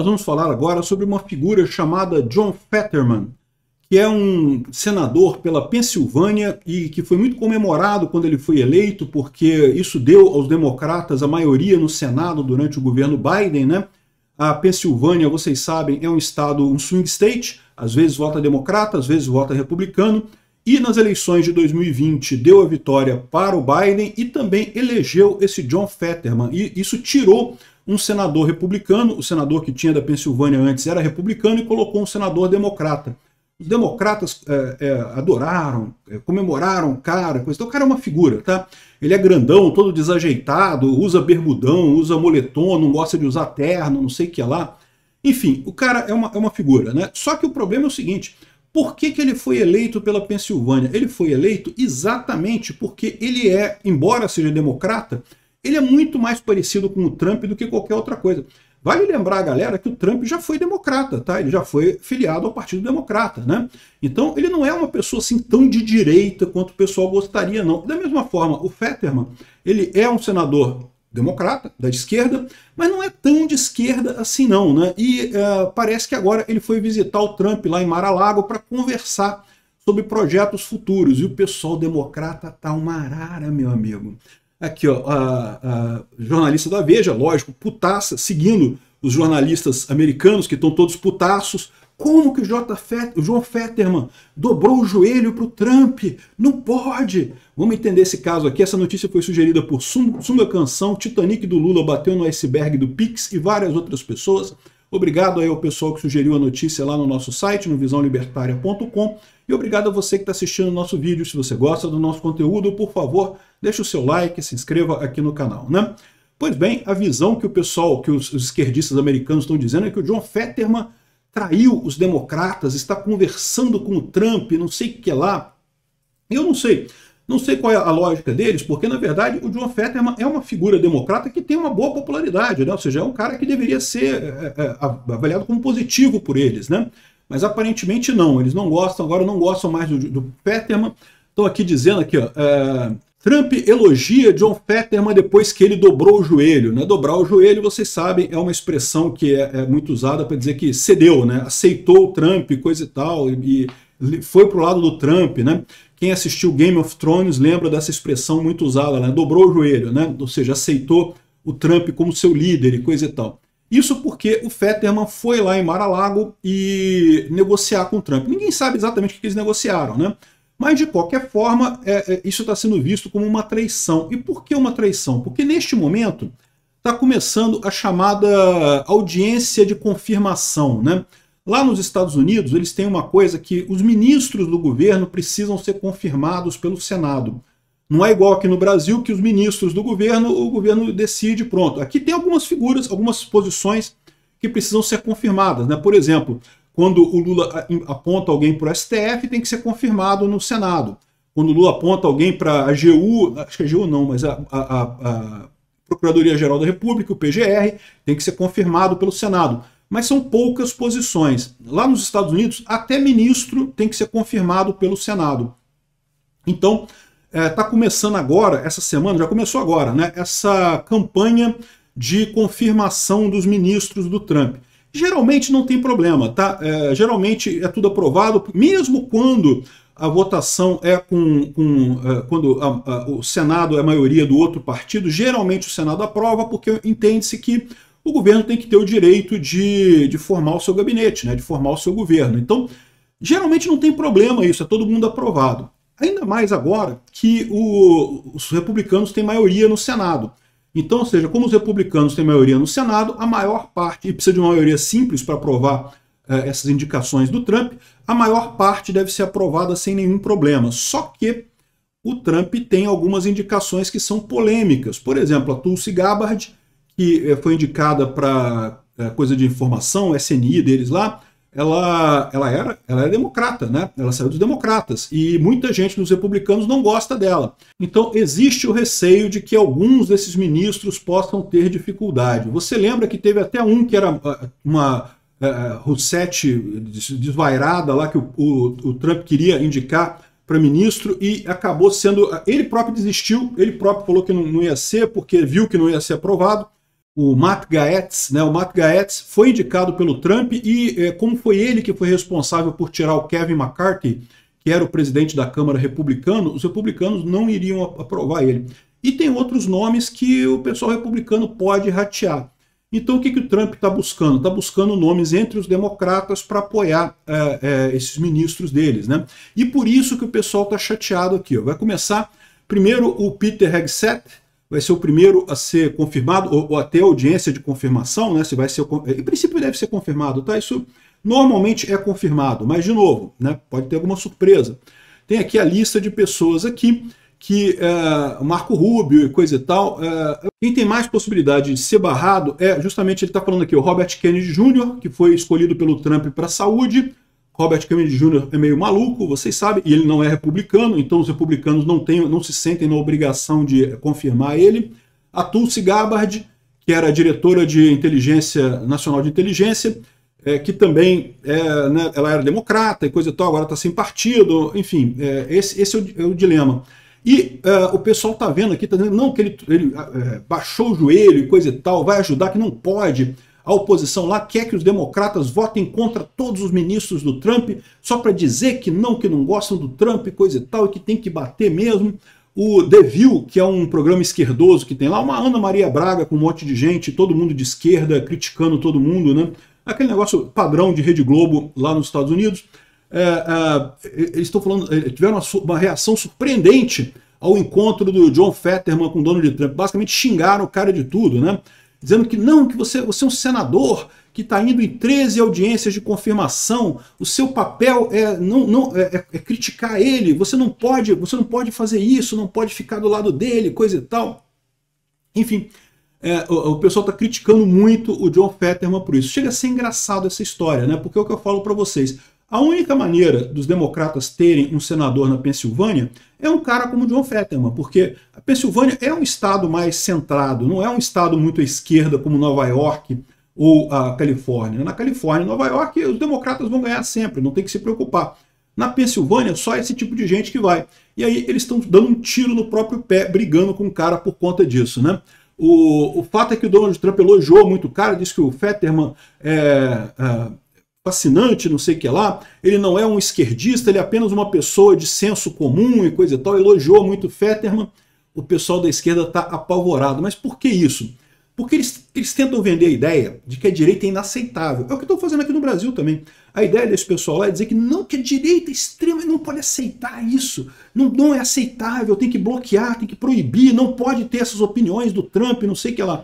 nós vamos falar agora sobre uma figura chamada John Fetterman, que é um senador pela Pensilvânia e que foi muito comemorado quando ele foi eleito, porque isso deu aos democratas a maioria no Senado durante o governo Biden, né? A Pensilvânia, vocês sabem, é um estado, um swing state, às vezes vota democrata, às vezes vota republicano, e nas eleições de 2020 deu a vitória para o Biden e também elegeu esse John Fetterman, e isso tirou um senador republicano, o senador que tinha da Pensilvânia antes era republicano, e colocou um senador democrata. Os democratas adoraram, comemoraram o cara, coisa. Então o cara é uma figura, tá? Ele é grandão, todo desajeitado, usa bermudão, usa moletom, não gosta de usar terno, não sei o que lá. Enfim, o cara é uma figura, né? Só que o problema é o seguinte: por que ele foi eleito pela Pensilvânia? Ele foi eleito exatamente porque ele é, embora seja democrata, ele é muito mais parecido com o Trump do que qualquer outra coisa. Vale lembrar, galera, que o Trump já foi democrata, tá? Ele já foi filiado ao Partido Democrata, né? Então ele não é uma pessoa assim tão de direita quanto o pessoal gostaria, não. Da mesma forma, o Fetterman, ele é um senador democrata, da esquerda, mas não é tão de esquerda assim não, né? E parece que agora ele foi visitar o Trump lá em Mar-a-Lago para conversar sobre projetos futuros. E o pessoal democrata tá uma arara, meu amigo. Aqui, ó, a jornalista da Veja, lógico, putaça, seguindo os jornalistas americanos que estão todos putaços. Como que o John Fetterman dobrou o joelho para o Trump? Não pode! Vamos entender esse caso aqui. Essa notícia foi sugerida por Sunga Canção, Titanic do Lula bateu no iceberg do Pix e várias outras pessoas. Obrigado aí ao pessoal que sugeriu a notícia lá no nosso site, no visãolibertaria.com. E obrigado a você que está assistindo o nosso vídeo. Se você gosta do nosso conteúdo, por favor, deixe o seu like, se inscreva aqui no canal, né? Pois bem, a visão que o pessoal, que os esquerdistas americanos estão dizendo é que o John Fetterman traiu os democratas, está conversando com o Trump, não sei o que lá. Eu não sei qual é a lógica deles, porque na verdade o John Fetterman é uma figura democrata que tem uma boa popularidade, né? Ou seja, é um cara que deveria ser avaliado como positivo por eles, né? Mas aparentemente não, eles não gostam, agora não gostam mais do Fetterman. Estão aqui dizendo aqui, ó, Trump elogia John Fetterman depois que ele dobrou o joelho, né? Dobrar o joelho, vocês sabem, é uma expressão que é muito usada para dizer que cedeu, né? Aceitou o Trump, coisa e tal, e foi pro lado do Trump, né? Quem assistiu Game of Thrones lembra dessa expressão muito usada, né? Dobrou o joelho, né? Ou seja, aceitou o Trump como seu líder e coisa e tal. Isso porque o Fetterman foi lá em Mar-a-Lago e negociar com o Trump. Ninguém sabe exatamente o que eles negociaram, né? Mas, de qualquer forma, isso está sendo visto como uma traição. E por que uma traição? Porque, neste momento, está começando a chamada audiência de confirmação, né? Lá nos Estados Unidos, eles têm uma coisa que os ministros do governo precisam ser confirmados pelo Senado. Não é igual aqui no Brasil, que os ministros do governo, o governo decide, pronto. Aqui tem algumas figuras, algumas posições que precisam ser confirmadas, né? Por exemplo, quando o Lula aponta alguém para o STF, tem que ser confirmado no Senado. Quando o Lula aponta alguém para a AGU, acho que a AGU não, mas a Procuradoria-Geral da República, o PGR, tem que ser confirmado pelo Senado. Mas são poucas posições. Lá nos Estados Unidos, até ministro tem que ser confirmado pelo Senado. Então, está começando agora, essa semana, já começou agora, né, essa campanha de confirmação dos ministros do Trump. Geralmente não tem problema, tá? Geralmente é tudo aprovado, mesmo quando a votação é quando o Senado é a maioria do outro partido, geralmente o Senado aprova, porque entende-se que o governo tem que ter o direito de formar o seu gabinete, né? De formar o seu governo. Então, geralmente não tem problema isso, é todo mundo aprovado. Ainda mais agora que os republicanos têm maioria no Senado. Então, ou seja, como os republicanos têm maioria no Senado, a maior parte, e precisa de uma maioria simples para aprovar essas indicações do Trump, a maior parte deve ser aprovada sem nenhum problema. Só que o Trump tem algumas indicações que são polêmicas. Por exemplo, a Tulsi Gabbard, que foi indicada para coisa de informação, SNI deles lá, ela é democrata, né? Ela saiu dos democratas e muita gente dos republicanos não gosta dela. Então existe o receio de que alguns desses ministros possam ter dificuldade. Você lembra que teve até um que era uma Rousseff desvairada lá que o Trump queria indicar para ministro e acabou sendo... Ele próprio desistiu, ele próprio falou que não ia ser porque viu que não ia ser aprovado. o Matt Gaetz, né? O Matt Gaetz foi indicado pelo Trump e como foi ele que foi responsável por tirar o Kevin McCarthy, que era o presidente da Câmara republicano, os republicanos não iriam aprovar ele. E tem outros nomes que o pessoal republicano pode ratear. Então o que o Trump está buscando? Está buscando nomes entre os democratas para apoiar esses ministros deles, né? E por isso que o pessoal está chateado aqui. Ó. Vai começar primeiro o Peter Hegseth, vai ser o primeiro a ser confirmado, ou até audiência de confirmação, né? Se vai ser, em princípio deve ser confirmado, tá? Isso normalmente é confirmado, mas de novo, né? Pode ter alguma surpresa. Tem aqui a lista de pessoas aqui que Marco Rubio e coisa e tal. Quem tem mais possibilidade de ser barrado é justamente, ele está falando aqui, o Robert Kennedy Jr., que foi escolhido pelo Trump para a saúde. Robert Kennedy Jr. é meio maluco, vocês sabem, e ele não é republicano, então os republicanos não se sentem na obrigação de confirmar ele. A Tulsi Gabbard, que era diretora de inteligência, nacional de inteligência, que também né, ela era democrata e coisa e tal, agora está sem partido, enfim, esse é o dilema. E o pessoal está vendo aqui, está dizendo não, que ele baixou o joelho e coisa e tal, vai ajudar, que não pode. A oposição lá quer que os democratas votem contra todos os ministros do Trump, só para dizer que não gostam do Trump e coisa e tal, e que tem que bater mesmo. O The View, que é um programa esquerdoso que tem lá, uma Ana Maria Braga com um monte de gente, todo mundo de esquerda, criticando todo mundo, né? Aquele negócio padrão de Rede Globo lá nos Estados Unidos. Eles estão falando, tiveram uma reação surpreendente ao encontro do John Fetterman com o Donald Trump. Basicamente xingaram o cara de tudo, né? Dizendo que não, que você é um senador que está indo em 13 audiências de confirmação, o seu papel é criticar ele, você não pode fazer isso, não pode ficar do lado dele, coisa e tal. Enfim, o pessoal está criticando muito o John Fetterman por isso. Chega a ser engraçado essa história, né? Porque é o que eu falo para vocês. A única maneira dos democratas terem um senador na Pensilvânia é um cara como John Fetterman, porque a Pensilvânia é um estado mais centrado, não é um estado muito à esquerda como Nova York ou a Califórnia. Na Califórnia e Nova York, os democratas vão ganhar sempre, não tem que se preocupar. Na Pensilvânia, só esse tipo de gente que vai. E aí eles estão dando um tiro no próprio pé, brigando com o cara por conta disso, né? O fato é que o Donald Trump elogiou muito o cara, disse que o Fetterman fascinante, não sei o que lá, ele não é um esquerdista, ele é apenas uma pessoa de senso comum e coisa e tal, elogiou muito Fetterman. O pessoal da esquerda está apavorado. Mas por que isso? Porque eles tentam vender a ideia de que a direita é inaceitável. É o que estão fazendo aqui no Brasil também. A ideia desse pessoal lá é dizer que não, que a direita extrema não pode aceitar isso, não é aceitável, tem que bloquear, tem que proibir, não pode ter essas opiniões do Trump, não sei o que lá.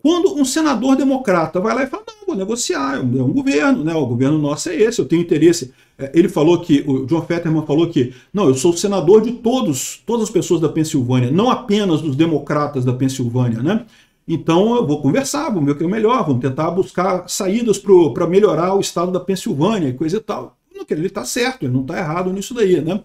Quando um senador democrata vai lá e fala, não, vou negociar, é um governo, né? O governo nosso é esse, eu tenho interesse. Ele falou que, o John Fetterman falou que, não, eu sou senador de todas as pessoas da Pensilvânia, não apenas dos democratas da Pensilvânia, né? Então eu vou conversar, vamos ver o que é melhor, vamos tentar buscar saídas para melhorar o estado da Pensilvânia e coisa e tal. Ele está certo, ele não está errado nisso daí, né?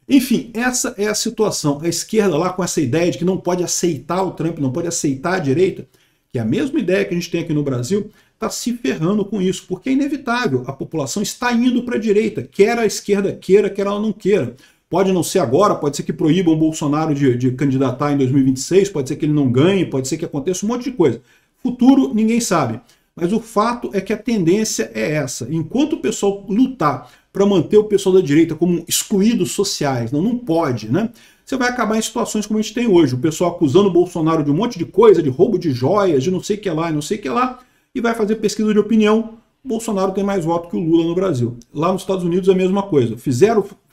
Enfim, essa é a situação. A esquerda lá com essa ideia de que não pode aceitar o Trump, não pode aceitar a direita, que é a mesma ideia que a gente tem aqui no Brasil, está se ferrando com isso, porque é inevitável. A população está indo para a direita, quer a esquerda queira, quer ela não queira. Pode não ser agora, pode ser que proíbam o Bolsonaro de candidatar em 2026, pode ser que ele não ganhe, pode ser que aconteça um monte de coisa. Futuro, ninguém sabe. Mas o fato é que a tendência é essa. Enquanto o pessoal lutar para manter o pessoal da direita como excluídos sociais, não pode, né? Você vai acabar em situações como a gente tem hoje, o pessoal acusando o Bolsonaro de um monte de coisa, de roubo de joias, de não sei o que lá e não sei o que lá, e vai fazer pesquisa de opinião. O Bolsonaro tem mais voto que o Lula no Brasil. Lá nos Estados Unidos é a mesma coisa.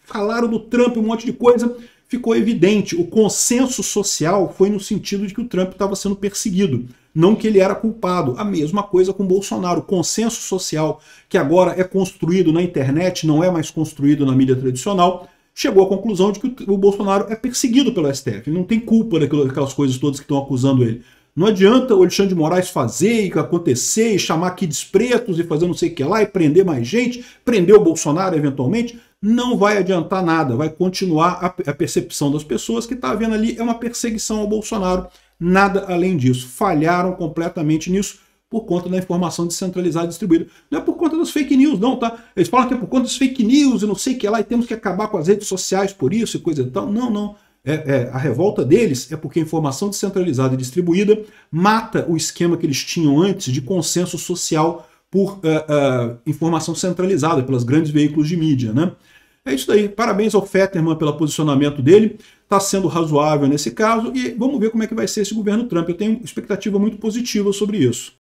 Falaram do Trump, um monte de coisa, ficou evidente. O consenso social foi no sentido de que o Trump estava sendo perseguido, não que ele era culpado. A mesma coisa com o Bolsonaro. O consenso social, que agora é construído na internet, não é mais construído na mídia tradicional, chegou à conclusão de que o Bolsonaro é perseguido pelo STF. Ele não tem culpa daquelas coisas todas que estão acusando ele. Não adianta o Alexandre de Moraes fazer e acontecer e chamar kids pretos e fazer não sei o que lá e prender mais gente, prender o Bolsonaro eventualmente. Não vai adiantar nada, vai continuar a percepção das pessoas que está havendo ali é uma perseguição ao Bolsonaro, nada além disso. Falharam completamente nisso por conta da informação descentralizada e distribuída. Não é por conta das fake news não, tá? Eles falam que é por conta das fake news e não sei o que lá e temos que acabar com as redes sociais por isso e coisa e tal. Não. A revolta deles é porque a informação descentralizada e distribuída mata o esquema que eles tinham antes de consenso social por informação centralizada, pelos grandes veículos de mídia, né? É isso daí. Parabéns ao Fetterman pelo posicionamento dele. Está sendo razoável nesse caso e vamos ver como é que vai ser esse governo Trump. Eu tenho expectativa muito positiva sobre isso.